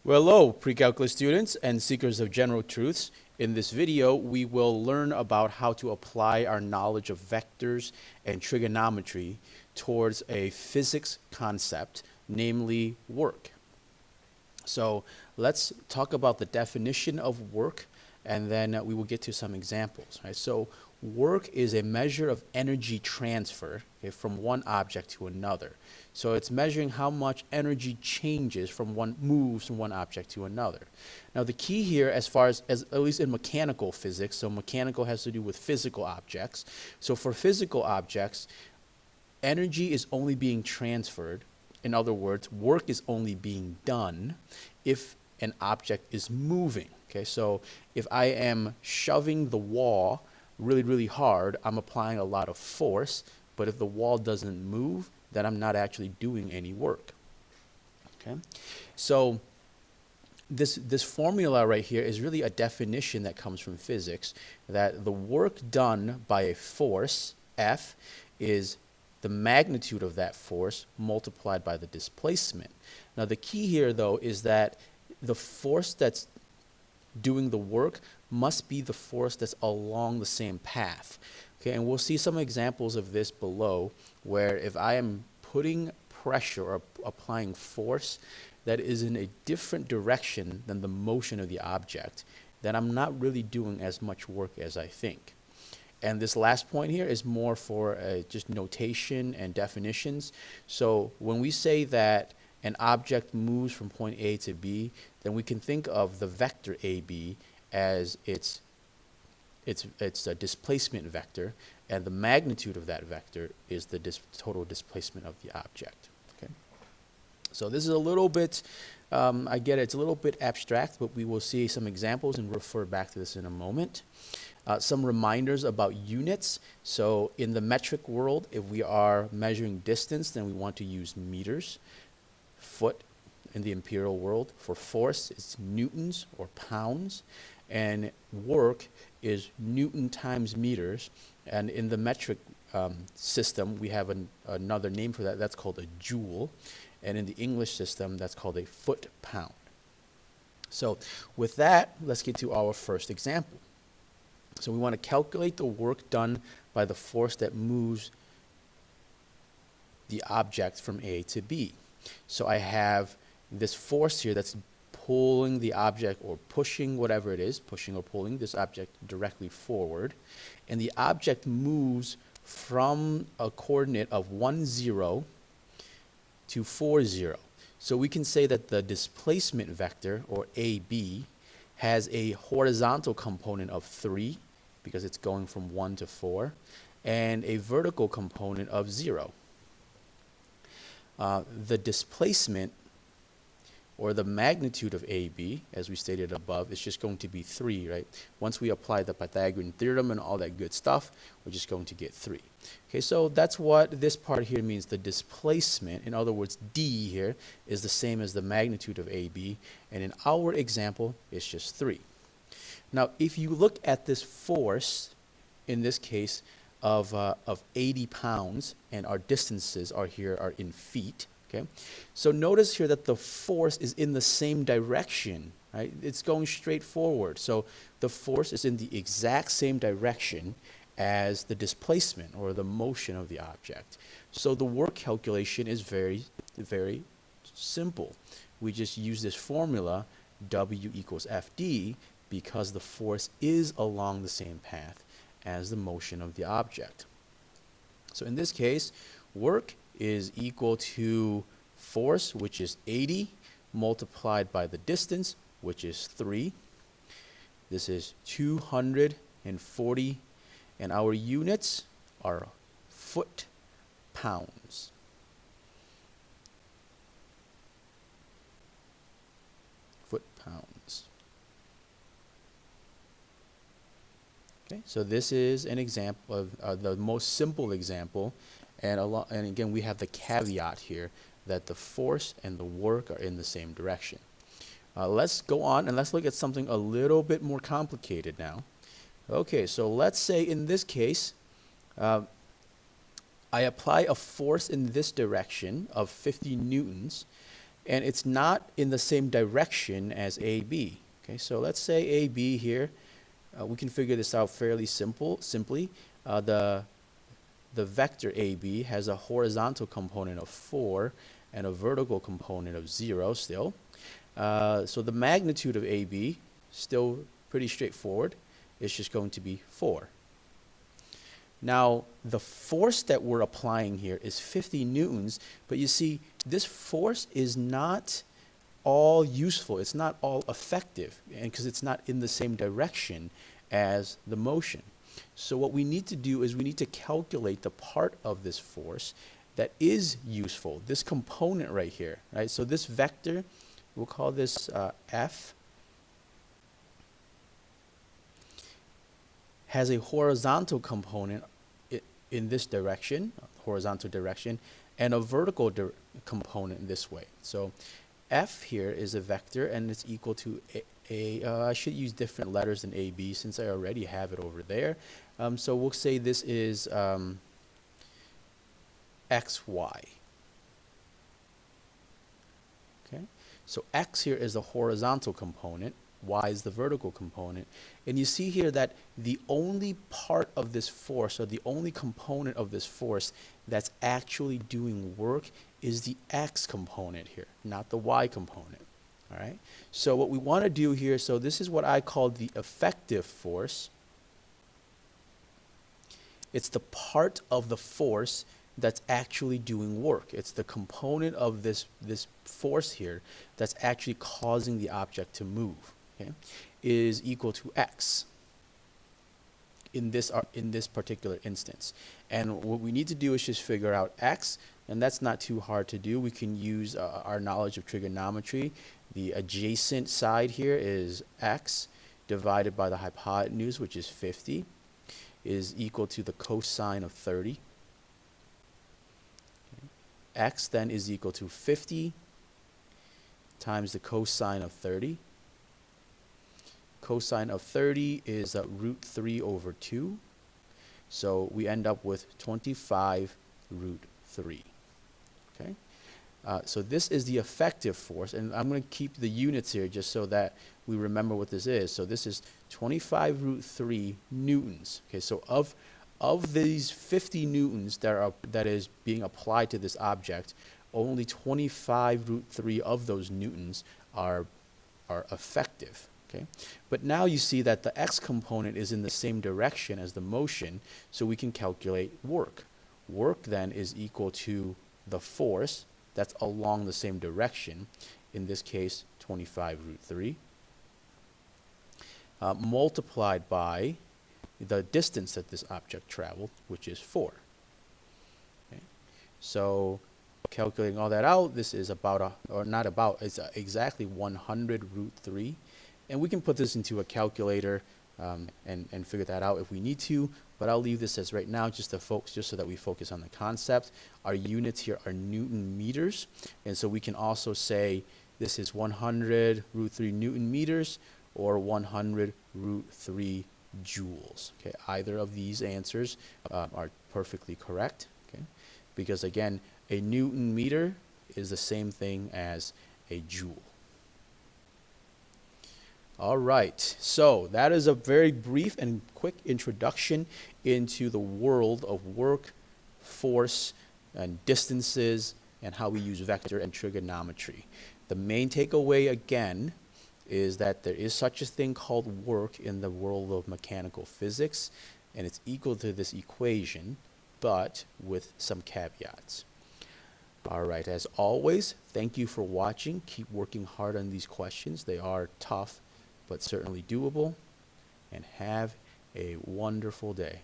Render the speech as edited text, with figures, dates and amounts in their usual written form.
Well, hello, pre-calculus students and seekers of general truths. In this video, we will learn about how to apply our knowledge of vectors and trigonometry towards a physics concept, namely work. So let's talk about the definition of work, and then we will get to some examples. Right? So work is a measure of energy transfer, okay, from one object to another. So it's measuring how much energy changes moves from one object to another. Now the key here, as far as at least in mechanical physics, so mechanical has to do with physical objects. So for physical objects, energy is only being transferred. In other words, work is only being done if an object is moving. Okay, so if I am shoving the wall really hard, I'm applying a lot of force, but if the wall doesn't move, then I'm not actually doing any work. Okay, so this formula right here is really a definition that comes from physics, that the work done by a force, F, is the magnitude of that force multiplied by the displacement. Now the key here though is that the force that's doing the work must be the force that's along the same path. Okay, and we'll see some examples of this below, where if I am putting pressure or applying force that is in a different direction than the motion of the object, then I'm not really doing as much work as I think. And this last point here is more for just notation and definitions. So when we say that an object moves from point A to B, then we can think of the vector AB as its a displacement vector, and the magnitude of that vector is the total displacement of the object. Okay. So this is a little bit, I get it, it's a little bit abstract, but we will see some examples and refer back to this in a moment. Some reminders about units. So in the metric world, if we are measuring distance, then we want to use meters. Foot in the imperial world. For force, it's newtons or pounds. And work is Newton times meters. And in the metric system, we have another name for that. That's called a joule. And in the English system, that's called a foot-pound. So with that, let's get to our first example. So we want to calculate the work done by the force that moves the object from A to B. So I have this force here that's pulling the object, or pushing, whatever it is, pushing or pulling this object directly forward. And the object moves from a coordinate of 1, 0 to 4, 0. So we can say that the displacement vector, or AB, has a horizontal component of 3, because it's going from 1 to 4, and a vertical component of 0. The displacement, or the magnitude of AB, as we stated above, is just going to be 3, right? Once we apply the Pythagorean theorem and all that good stuff, we're just going to get 3. Okay, so that's what this part here means. The displacement, in other words, D here, is the same as the magnitude of AB, and in our example, it's just 3. Now, if you look at this force, in this case, of 80 pounds, and our distances are in feet, okay? So notice here that the force is in the same direction, right? It's going straight forward. So the force is in the exact same direction as the displacement, or the motion of the object. So the work calculation is very simple. We just use this formula, W equals FD, because the force is along the same path as the motion of the object. So in this case, work is equal to force, which is 80, multiplied by the distance, which is 3. This is 240, and our units are foot-pounds. Foot-pounds. Okay, so this is an example of the most simple example, and again we have the caveat here that the force and the work are in the same direction. Let's go on and let's look at something a little bit more complicated now. Okay, so let's say in this case, I apply a force in this direction of 50 newtons, and it's not in the same direction as AB. Okay, so let's say AB here, we can figure this out fairly simply. The vector AB has a horizontal component of 4 and a vertical component of 0 still. So the magnitude of AB, still pretty straightforward. It's just going to be 4. Now, the force that we're applying here is 50 newtons, but you see, this force is not all useful. It's not all effective, and because it's not in the same direction as the motion. So what we need to do is we need to calculate the part of this force that is useful, this component right here, right? So this vector, we'll call this F, has a horizontal component in this direction, horizontal direction, and a vertical component this way. So F here is a vector, and it's equal to I should use different letters than AB since I already have it over there. So we'll say this is XY. Okay, so X here is the horizontal component, Y is the vertical component, and you see here that the only part of this force, or the only component of this force that's actually doing work, is the X component here, not the Y component. All right, so what we want to do here, so this is what I call the effective force. It's the part of the force that's actually doing work. It's the component of this force here that's actually causing the object to move. Okay, is equal to X in this particular instance. And what we need to do is just figure out X, and that's not too hard to do. We can use our knowledge of trigonometry. The adjacent side here is X divided by the hypotenuse, which is 50, is equal to the cosine of 30. Okay. X then is equal to 50 times the cosine of 30. Cosine of 30 is root 3 over 2. So we end up with 25 root 3. Okay? So this is the effective force, and I'm going to keep the units here just so that we remember what this is. So this is 25 root 3 newtons. Okay, so of these 50 newtons that is being applied to this object, only 25 root 3 of those newtons are effective. Okay, but now you see that the X component is in the same direction as the motion, so we can calculate work. Work then is equal to the force that's along the same direction, in this case 25 root 3, multiplied by the distance that this object traveled, which is 4. Okay. So calculating all that out, this is it's exactly 100 root 3. And we can put this into a calculator and figure that out if we need to, but I'll leave this as right now just so that we focus on the concept. Our units here are Newton meters, and so we can also say this is 100 root 3 Newton meters or 100 root 3 joules. Okay, either of these answers are perfectly correct, okay, because again, a Newton meter is the same thing as a joule. All right, so that is a very brief and quick introduction into the world of work, force, and distances, and how we use vector and trigonometry. The main takeaway, again, is that there is such a thing called work in the world of mechanical physics, and it's equal to this equation, but with some caveats. All right, as always, thank you for watching. Keep working hard on these questions. They are tough, but certainly doable, and have a wonderful day.